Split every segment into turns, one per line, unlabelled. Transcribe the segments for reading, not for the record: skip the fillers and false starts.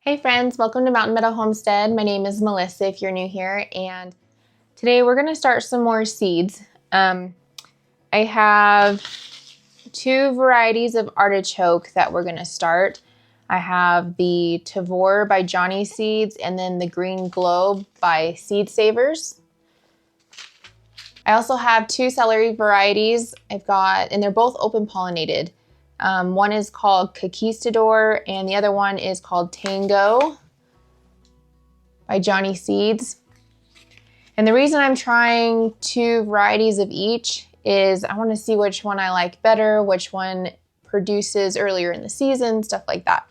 Hey friends, welcome to Mountain Meadow Homestead. My name is Melissa if you're new here, and today we're going to start some more seeds. I have two varieties of artichoke that we're going to start. I have the Tavor by Johnny Seeds and then the Green Globe by Seed Savers. I also have two celery varieties and they're both open pollinated. One is called Conquistador and the other one is called Tango by Johnny Seeds. And the reason I'm trying two varieties of each is I want to see which one I like better, which one produces earlier in the season, stuff like that.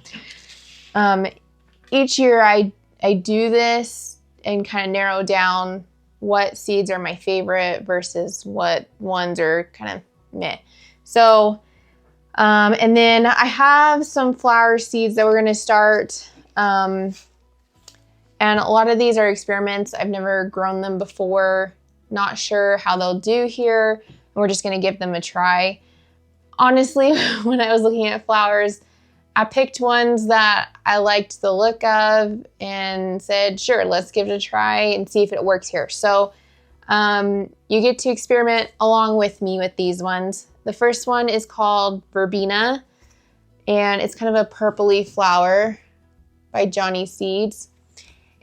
Each year I do this and kind of narrow down what seeds are my favorite versus what ones are kind of meh. So, and then I have some flower seeds that we're going to start. And a lot of these are experiments. I've never grown them before. Not sure how they'll do here. And we're just going to give them a try. Honestly, when I was looking at flowers, I picked ones that I liked the look of and said, sure, let's give it a try and see if it works here. So you get to experiment along with me with these ones. The first one is called Verbena, and it's kind of a purpley flower by Johnny Seeds.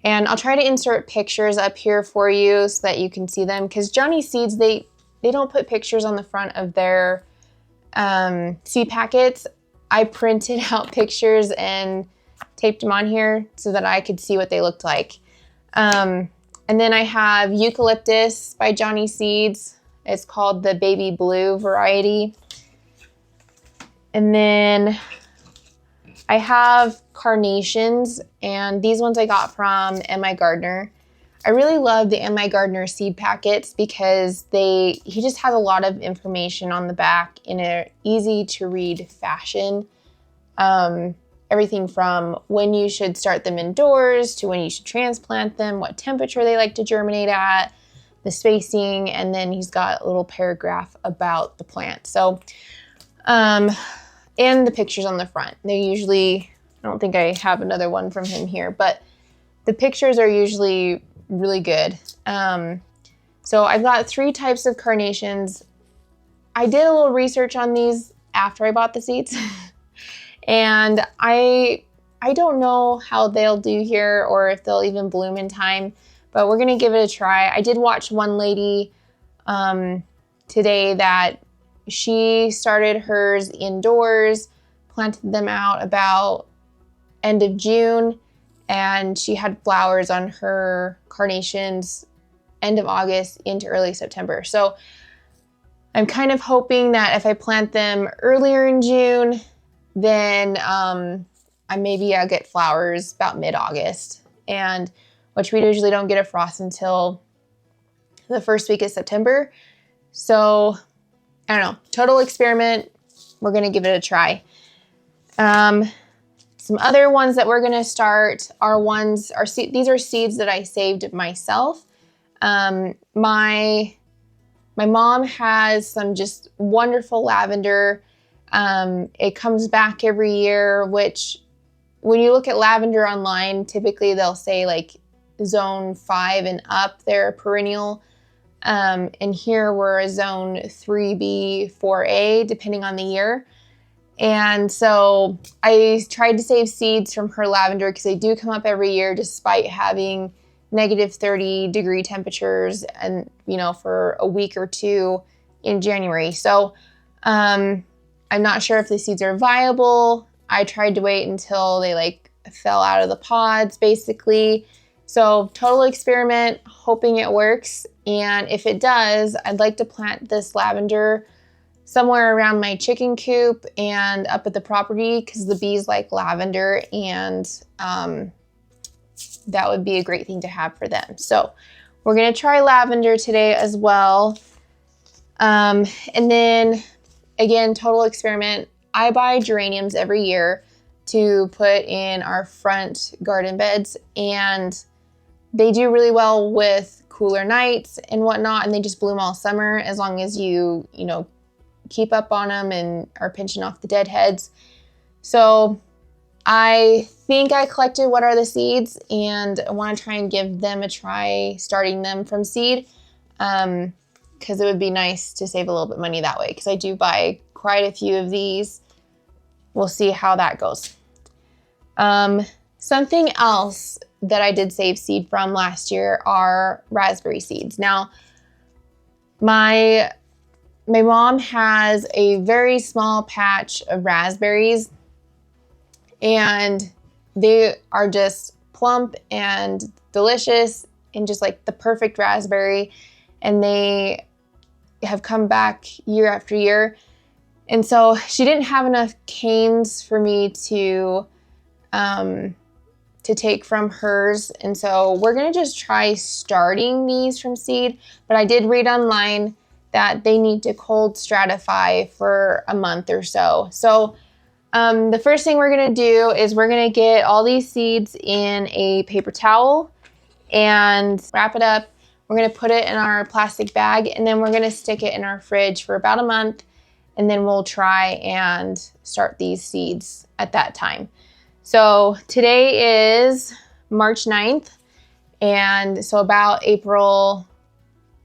And I'll try to insert pictures up here for you so that you can see them, because Johnny Seeds, they don't put pictures on the front of their seed packets. I printed out pictures and taped them on here so that I could see what they looked like. And then I have Eucalyptus by Johnny Seeds. It's called the Baby Blue variety. And then I have Carnations, and these ones I got from M.I. Gardner. I really love the M.I. Gardner seed packets because he just has a lot of information on the back in an easy to read fashion. Everything from when you should start them indoors to when you should transplant them, what temperature they like to germinate at, the spacing, and then he's got a little paragraph about the plant. So, and the pictures on the front. They usually, I don't think I have another one from him here, but the pictures are usually really good. So I've got three types of carnations. I did a little research on these after I bought the seeds. And I don't know how they'll do here or if they'll even bloom in time, but we're gonna give it a try. I did watch one lady today that she started hers indoors, planted them out about end of June, and she had flowers on her carnations end of August into early September. So I'm kind of hoping that if I plant them earlier in June, then I'll get flowers about mid-August, and which we usually don't get a frost until the first week of September. So I don't know, total experiment. We're gonna give it a try. Some other ones that we're gonna start these are seeds that I saved myself. My mom has some just wonderful lavender. It comes back every year, which when you look at lavender online, typically they'll say like zone 5 and up, they're perennial. And here we're a zone 3B, 4A, depending on the year. And so I tried to save seeds from her lavender because they do come up every year despite having negative 30-degree temperatures and, for a week or two in January. So, I'm not sure if the seeds are viable. I tried to wait until they fell out of the pods basically. So total experiment, hoping it works. And if it does, I'd like to plant this lavender somewhere around my chicken coop and up at the property because the bees like lavender, and that would be a great thing to have for them. So we're gonna try lavender today as well. And then again, total experiment. I buy geraniums every year to put in our front garden beds, and they do really well with cooler nights and whatnot, and they just bloom all summer as long as you keep up on them and are pinching off the dead heads. So I think I collected what are the seeds, and I want to try and give them a try starting them from seed, because it would be nice to save a little bit of money that way, because I do buy quite a few of these. We'll see how that goes. Something else that I did save seed from last year are raspberry seeds. Now, my mom has a very small patch of raspberries, and they are just plump and delicious and just like the perfect raspberry. And they have come back year after year. And so she didn't have enough canes for me to take from hers. And so we're gonna just try starting these from seed. But I did read online that they need to cold stratify for a month or so. So the first thing we're gonna do is we're gonna get all these seeds in a paper towel and wrap it up. We're gonna put it in our plastic bag, and then we're gonna stick it in our fridge for about a month, and then we'll try and start these seeds at that time. So today is March 9th, and so about April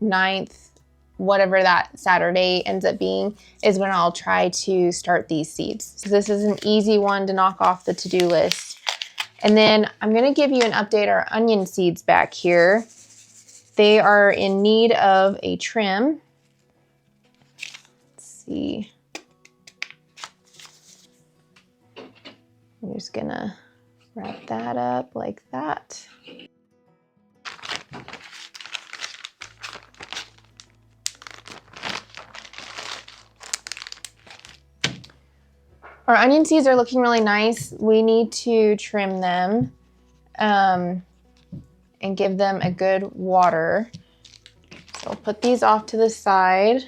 9th, whatever that Saturday ends up being, is when I'll try to start these seeds. So this is an easy one to knock off the to-do list. And then I'm gonna give you an update. Our onion seeds back here, they are in need of a trim. Let's see. I'm just gonna wrap that up like that. Our onion seeds are looking really nice. We need to trim them and give them a good water. So I'll put these off to the side.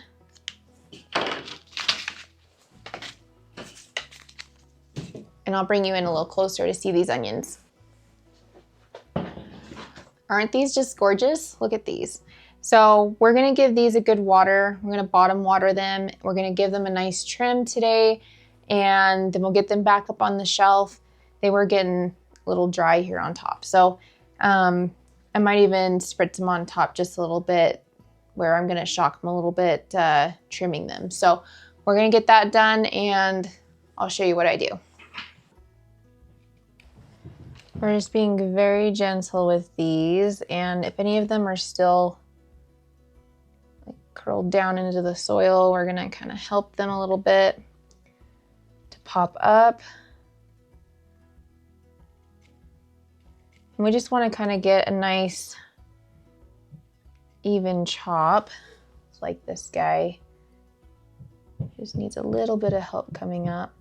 And I'll bring you in a little closer to see these onions. Aren't these just gorgeous? Look at these. So we're gonna give these a good water. We're gonna bottom water them. We're gonna give them a nice trim today, and then we'll get them back up on the shelf. They were getting a little dry here on top. So I might even spritz them on top just a little bit, where I'm gonna shock them a little bit, trimming them. So we're gonna get that done, and I'll show you what I do. We're just being very gentle with these, and if any of them are still like curled down into the soil, we're gonna kind of help them a little bit to pop up. And we just want to kind of get a nice even chop, like this guy. Just needs a little bit of help coming up.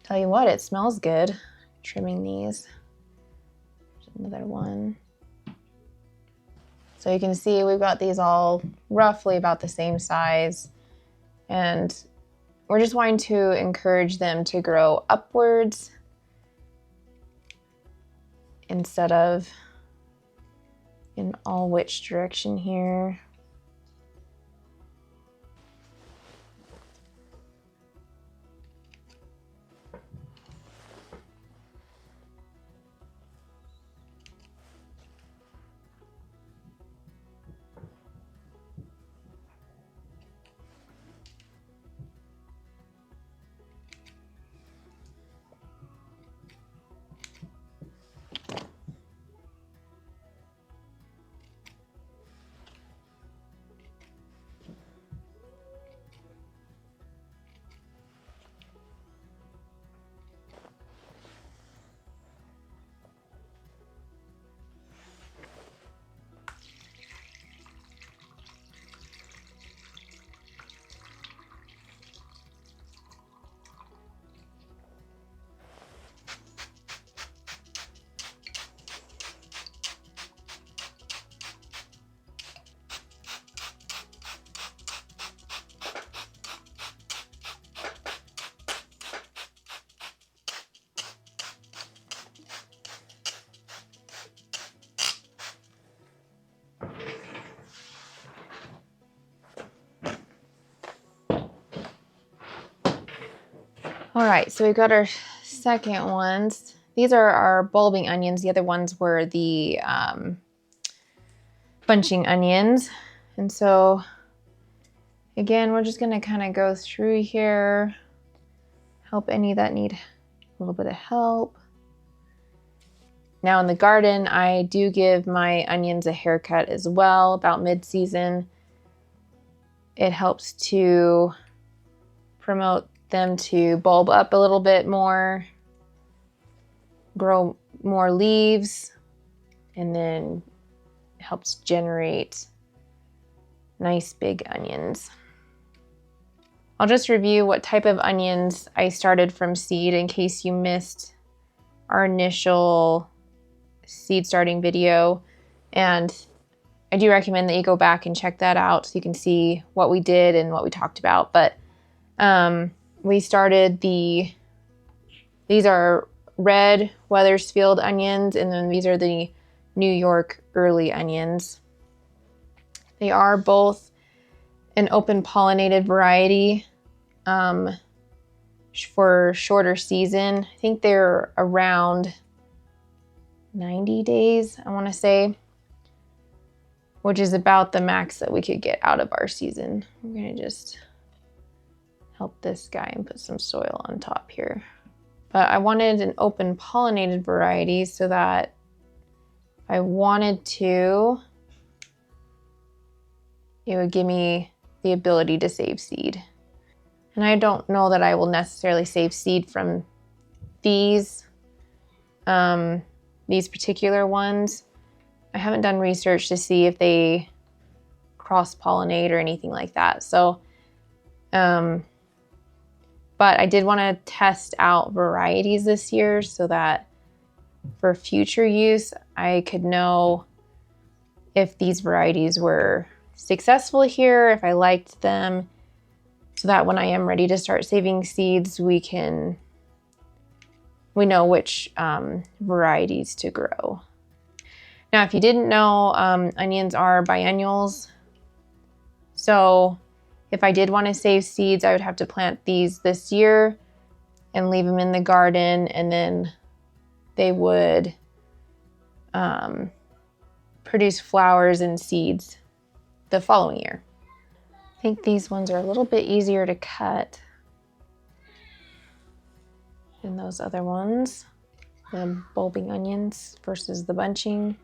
Tell you what, it smells good. Trimming these. There's another one. So you can see we've got these all roughly about the same size, and we're just wanting to encourage them to grow upwards instead of in all which direction here. All right, so we've got our second ones. These are our bulbing onions. The other ones were the bunching onions. And so again, we're just gonna kind of go through here, help any that need a little bit of help. Now in the garden, I do give my onions a haircut as well about mid-season. It helps to promote them to bulb up a little bit more, grow more leaves, and then helps generate nice big onions. I'll just review what type of onions I started from seed in case you missed our initial seed starting video. And I do recommend that you go back and check that out so you can see what we did and what we talked about. But we started these are red Wethersfield onions, and then these are the New York early onions. They are both an open pollinated variety for shorter season. I think they're around 90 days, I want to say, which is about the max that we could get out of our season. I'm going to just help this guy and put some soil on top here. But I wanted an open pollinated variety so that if I wanted to, it would give me the ability to save seed. And I don't know that I will necessarily save seed from these particular ones. I haven't done research to see if they cross-pollinate or anything like that. So, but I did want to test out varieties this year so that for future use, I could know if these varieties were successful here, if I liked them, so that when I am ready to start saving seeds, we know which varieties to grow. Now, if you didn't know, onions are biennials. So if I did want to save seeds, I would have to plant these this year and leave them in the garden, and then they would produce flowers and seeds the following year. I think these ones are a little bit easier to cut than those other ones, the bulbing onions versus the bunching.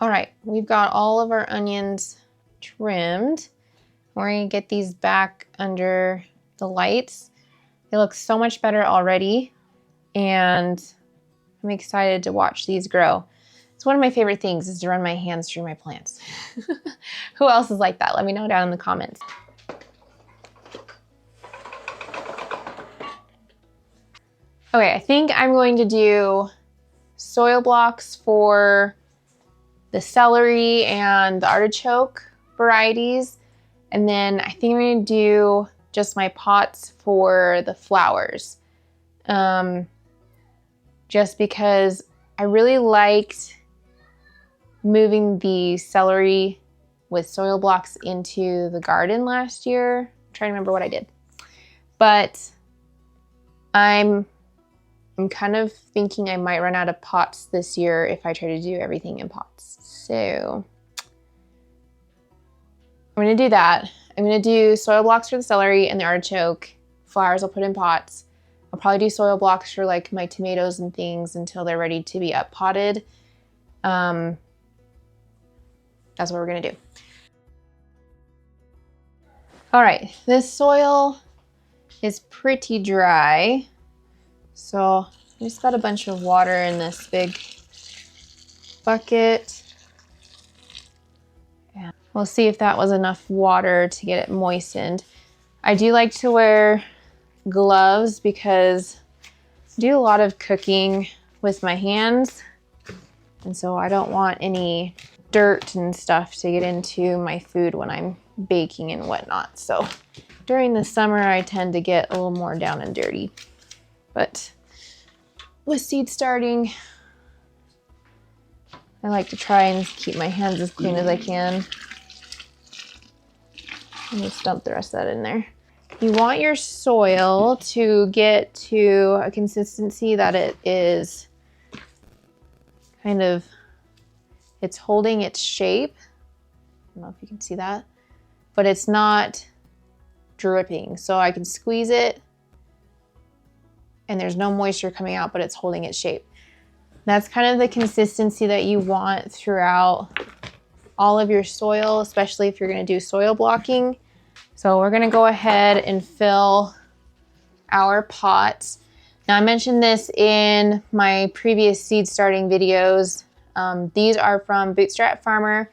All right, we've got all of our onions trimmed. We're gonna get these back under the lights. They look so much better already, and I'm excited to watch these grow. It's one of my favorite things is to run my hands through my plants. Who else is like that? Let me know down in the comments. Okay, I think I'm going to do soil blocks for the celery and the artichoke varieties. And then I think I'm going to do just my pots for the flowers. Just because I really liked moving the celery with soil blocks into the garden last year. I'm trying to remember what I did. But I'm kind of thinking I might run out of pots this year if I try to do everything in pots. So I'm gonna do that. I'm gonna do soil blocks for the celery and the artichoke. Flowers I'll put in pots. I'll probably do soil blocks for like my tomatoes and things until they're ready to be up potted. That's what we're gonna do. All right, this soil is pretty dry. So I just got a bunch of water in this big bucket. And we'll see if that was enough water to get it moistened. I do like to wear gloves because I do a lot of cooking with my hands. And so I don't want any dirt and stuff to get into my food when I'm baking and whatnot. So during the summer, I tend to get a little more down and dirty. But with seed starting, I like to try and keep my hands as clean as I can. And just dump the rest of that in there. You want your soil to get to a consistency that it is kind of, it's holding its shape. I don't know if you can see that, but it's not dripping. So I can squeeze it and there's no moisture coming out, but it's holding its shape. That's kind of the consistency that you want throughout all of your soil, especially if you're going to do soil blocking. So we're going to go ahead and fill our pots. Now I mentioned this in my previous seed starting videos. These are from Bootstrap Farmer,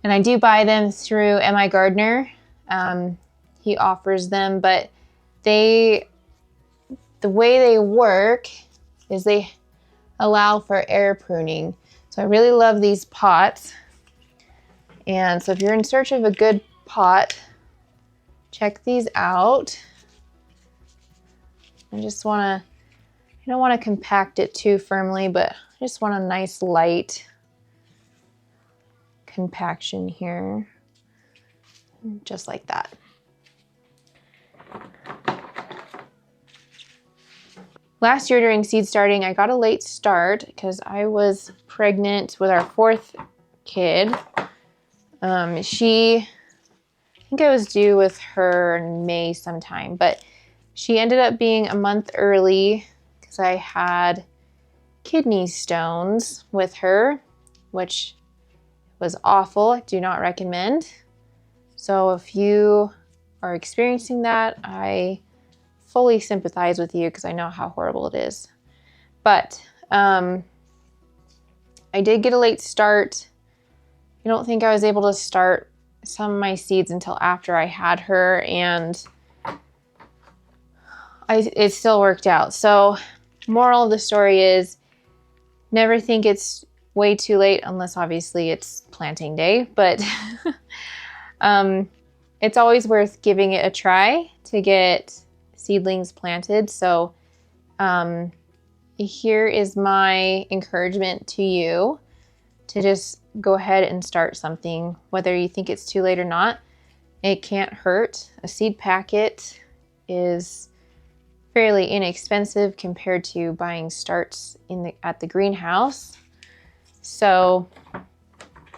and I do buy them through MI Gardener. He offers them, but the way they work is they allow for air pruning. So I really love these pots. And so if you're in search of a good pot, check these out. I don't want to compact it too firmly, but I just want a nice light compaction here. Just like that. Last year during seed starting, I got a late start because I was pregnant with our 4th kid. I think I was due with her in May sometime, but she ended up being a month early because I had kidney stones with her, which was awful. I do not recommend. So if you are experiencing that, I fully sympathize with you because I know how horrible it is. But I did get a late start. I don't think I was able to start some of my seeds until after I had her, and it still worked out. So moral of the story is never think it's way too late unless obviously it's planting day, but it's always worth giving it a try to get seedlings planted. So here is my encouragement to you to just go ahead and start something, whether you think it's too late or not. It can't hurt. A seed packet is fairly inexpensive compared to buying starts at the greenhouse. So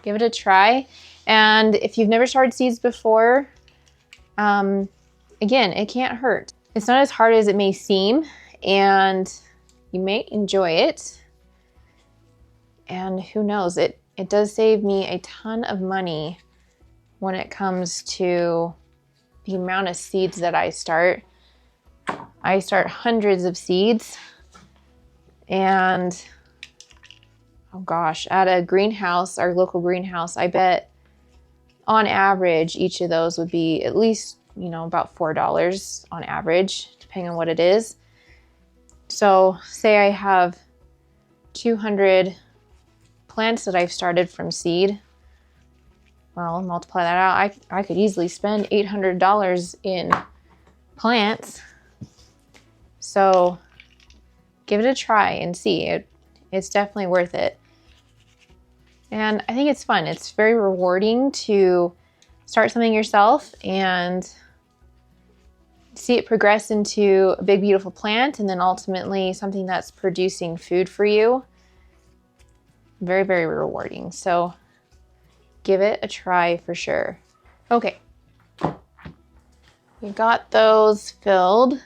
give it a try. And if you've never started seeds before, again, it can't hurt. It's not as hard as it may seem, and you may enjoy it. And who knows, it does save me a ton of money when it comes to the amount of seeds that I start. I start hundreds of seeds, and oh gosh, at a greenhouse, our local greenhouse, I bet on average each of those would be at least, about $4 on average, depending on what it is. So say I have 200 plants that I've started from seed. Well, multiply that out. I could easily spend $800 in plants. So give it a try and see. It's definitely worth it. And I think it's fun. It's very rewarding to start something yourself and see it progress into a big, beautiful plant, and then ultimately something that's producing food for you. Very, very rewarding. So give it a try for sure. Okay. We got those filled.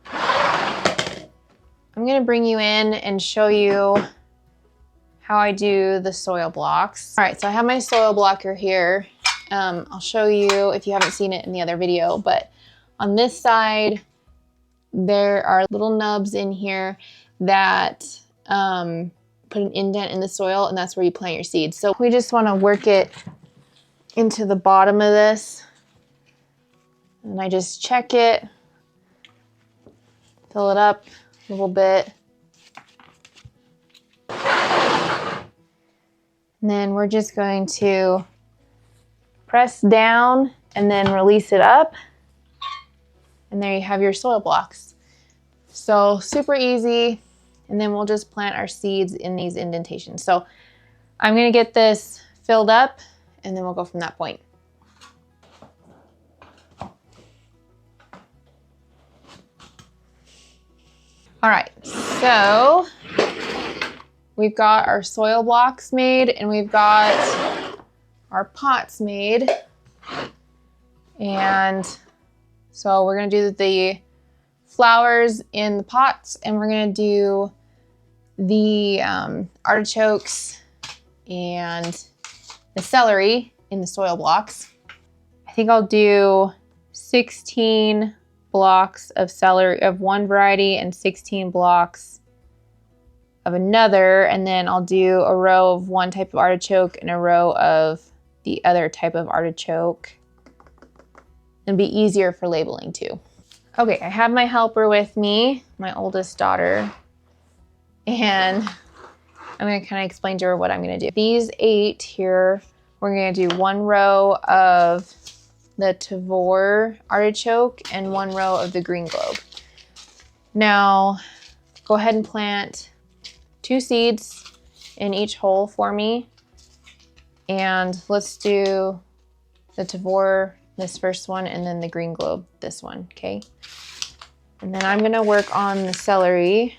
I'm going to bring you in and show you how I do the soil blocks. All right, so I have my soil blocker here. I'll show you if you haven't seen it in the other video, but on this side, there are little nubs in here that put an indent in the soil, and that's where you plant your seeds. So we just want to work it into the bottom of this, and I just check it, fill it up a little bit. And then we're just going to press down and then release it up. And there you have your soil blocks. So super easy. and then we'll just plant our seeds in these indentations. So I'm gonna get this filled up and then we'll go from that point. All right, so we've got our soil blocks made and we've got our pots made. And so we're gonna do the flowers in the pots and we're gonna do the artichokes and the celery in the soil blocks. I think I'll do 16 blocks of celery of one variety and 16 blocks of another, and then I'll do a row of one type of artichoke and a row of the other type of artichoke. It'll be easier for labeling too. Okay, I have my helper with me, my oldest daughter, and I'm gonna kind of explain to her what I'm gonna do. These 8 here, we're gonna do one row of the Tavor artichoke and one row of the green globe. Now, go ahead and plant 2 seeds in each hole for me. And let's do the Tavor, this first one, and then the green globe, this one, okay? And then I'm gonna work on the celery.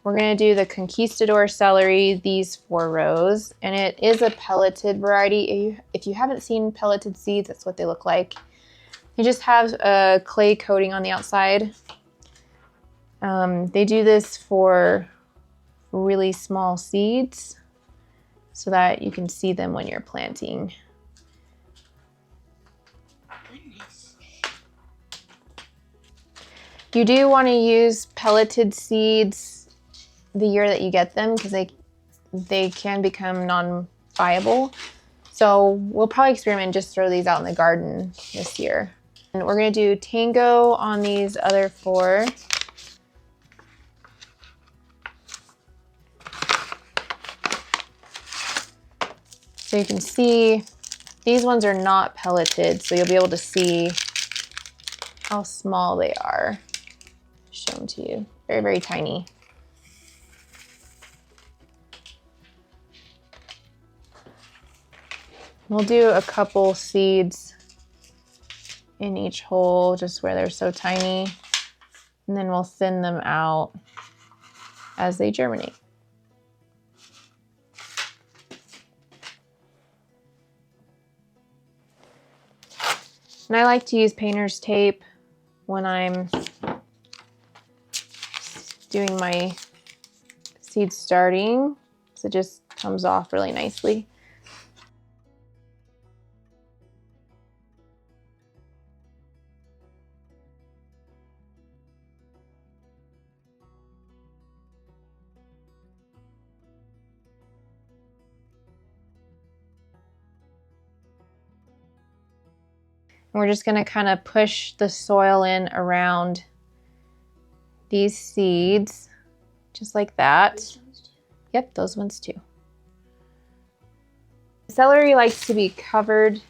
We're gonna do the Conquistador celery, these 4 rows, and it is a pelleted variety. If you haven't seen pelleted seeds, that's what they look like. They just have a clay coating on the outside. They do this for really small seeds so that you can see them when you're planting. You do want to use pelleted seeds the year that you get them because they can become non-viable. So we'll probably experiment and just throw these out in the garden this year. And we're gonna do Tango on these other 4. So you can see these ones are not pelleted, so you'll be able to see how small they are. Show them to you. Very, very tiny. We'll do a couple seeds in each hole just where they're so tiny, and then we'll thin them out as they germinate. And I like to use painter's tape when I'm doing my seed starting, so it just comes off really nicely. And we're just gonna kind of push the soil in around these seeds, just like that. Yep, those ones too. Celery likes to be covered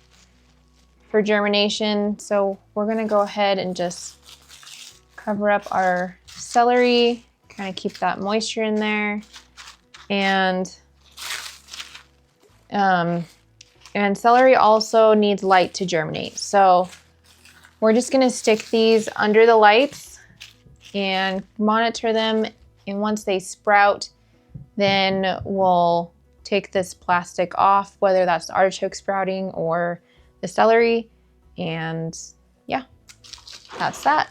for germination, so we're gonna go ahead and just cover up our celery, kind of keep that moisture in there. And celery also needs light to germinate. So we're just gonna stick these under the lights and monitor them. And once they sprout, then we'll take this plastic off, whether that's the artichoke sprouting or the celery. And yeah, that's that.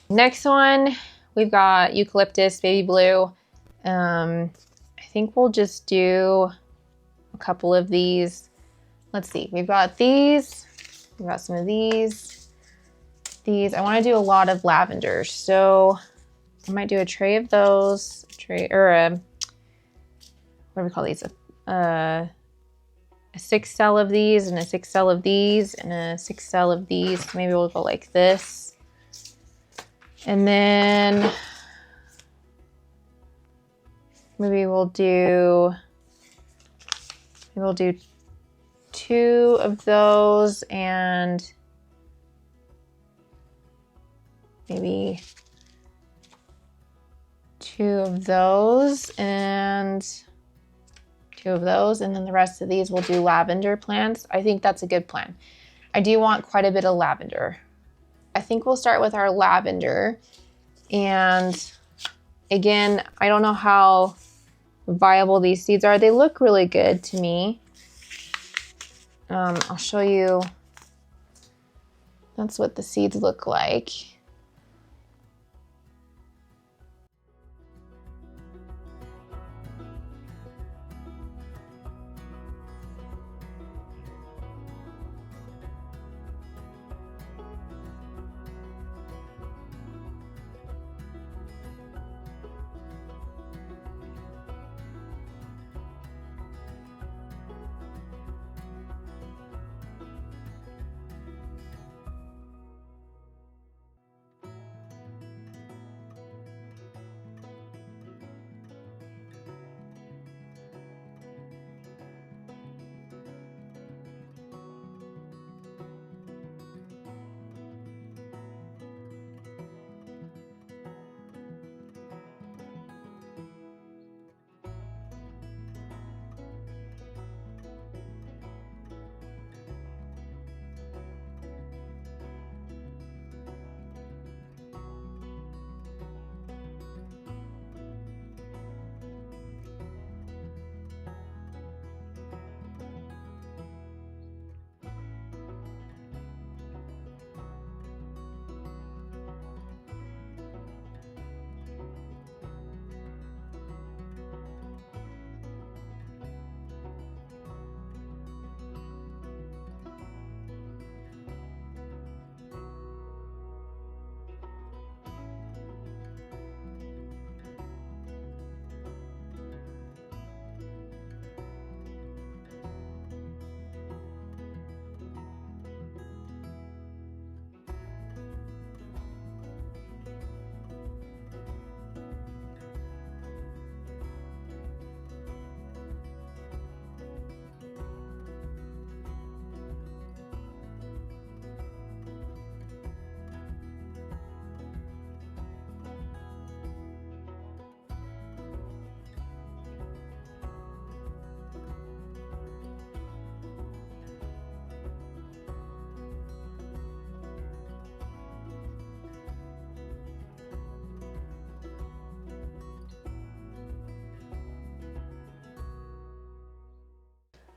Next one, we've got eucalyptus, baby blue. I think we'll just do a couple of these. Let's see, we've got these, we've got some of these. I want to do a lot of lavender, so I might do a tray of those, what do we call these? A 6 cell of these and a 6 cell of these and a 6 cell of these. Maybe we'll go like this. And then maybe we'll do 2 of those and maybe 2 of those and 2 of those, and then the rest of these we'll do lavender plants. I think that's a good plan. I do want quite a bit of lavender. I think we'll start with our lavender. And again, I don't know how viable these seeds are. They look really good to me. I'll show you. That's what the seeds look like.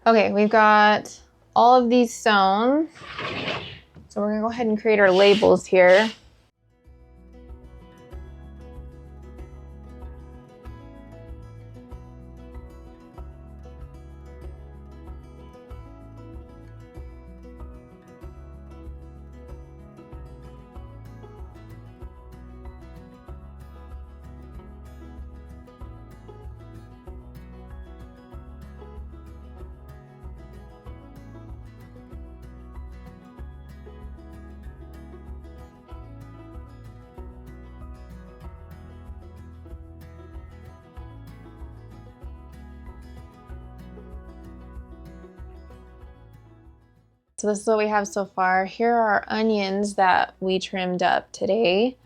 Okay, we've got all of these sown. So we're gonna go ahead and create our labels here. So this is what we have so far. Here are our onions that we trimmed up today,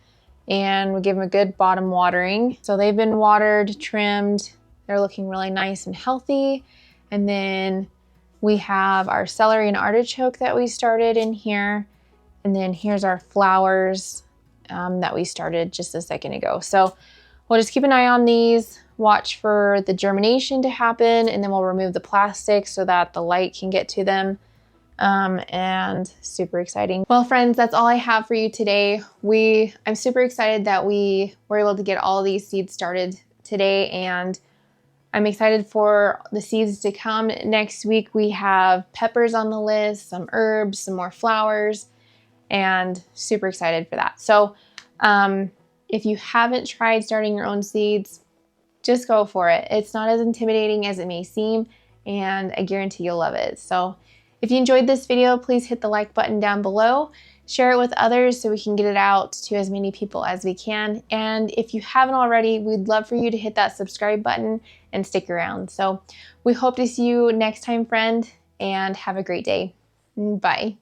and we give them a good bottom watering. So they've been watered, trimmed. They're looking really nice and healthy. And then we have our celery and artichoke that we started in here. And then here's our flowers that we started just a second ago. So we'll just keep an eye on these, watch for the germination to happen, and then we'll remove the plastic so that the light can get to them. And super exciting. Well, friends, that's all I have for you today. I'm super excited that we were able to get all these seeds started today, and I'm excited for the seeds to come. Next week, we have peppers on the list, some herbs, some more flowers, and super excited for that. So, if you haven't tried starting your own seeds, just go for it. It's not as intimidating as it may seem, and I guarantee you'll love it. So if you enjoyed this video, please hit the like button down below, share it with others so we can get it out to as many people as we can. And if you haven't already, we'd love for you to hit that subscribe button and stick around. So we hope to see you next time, friend, and have a great day. Bye.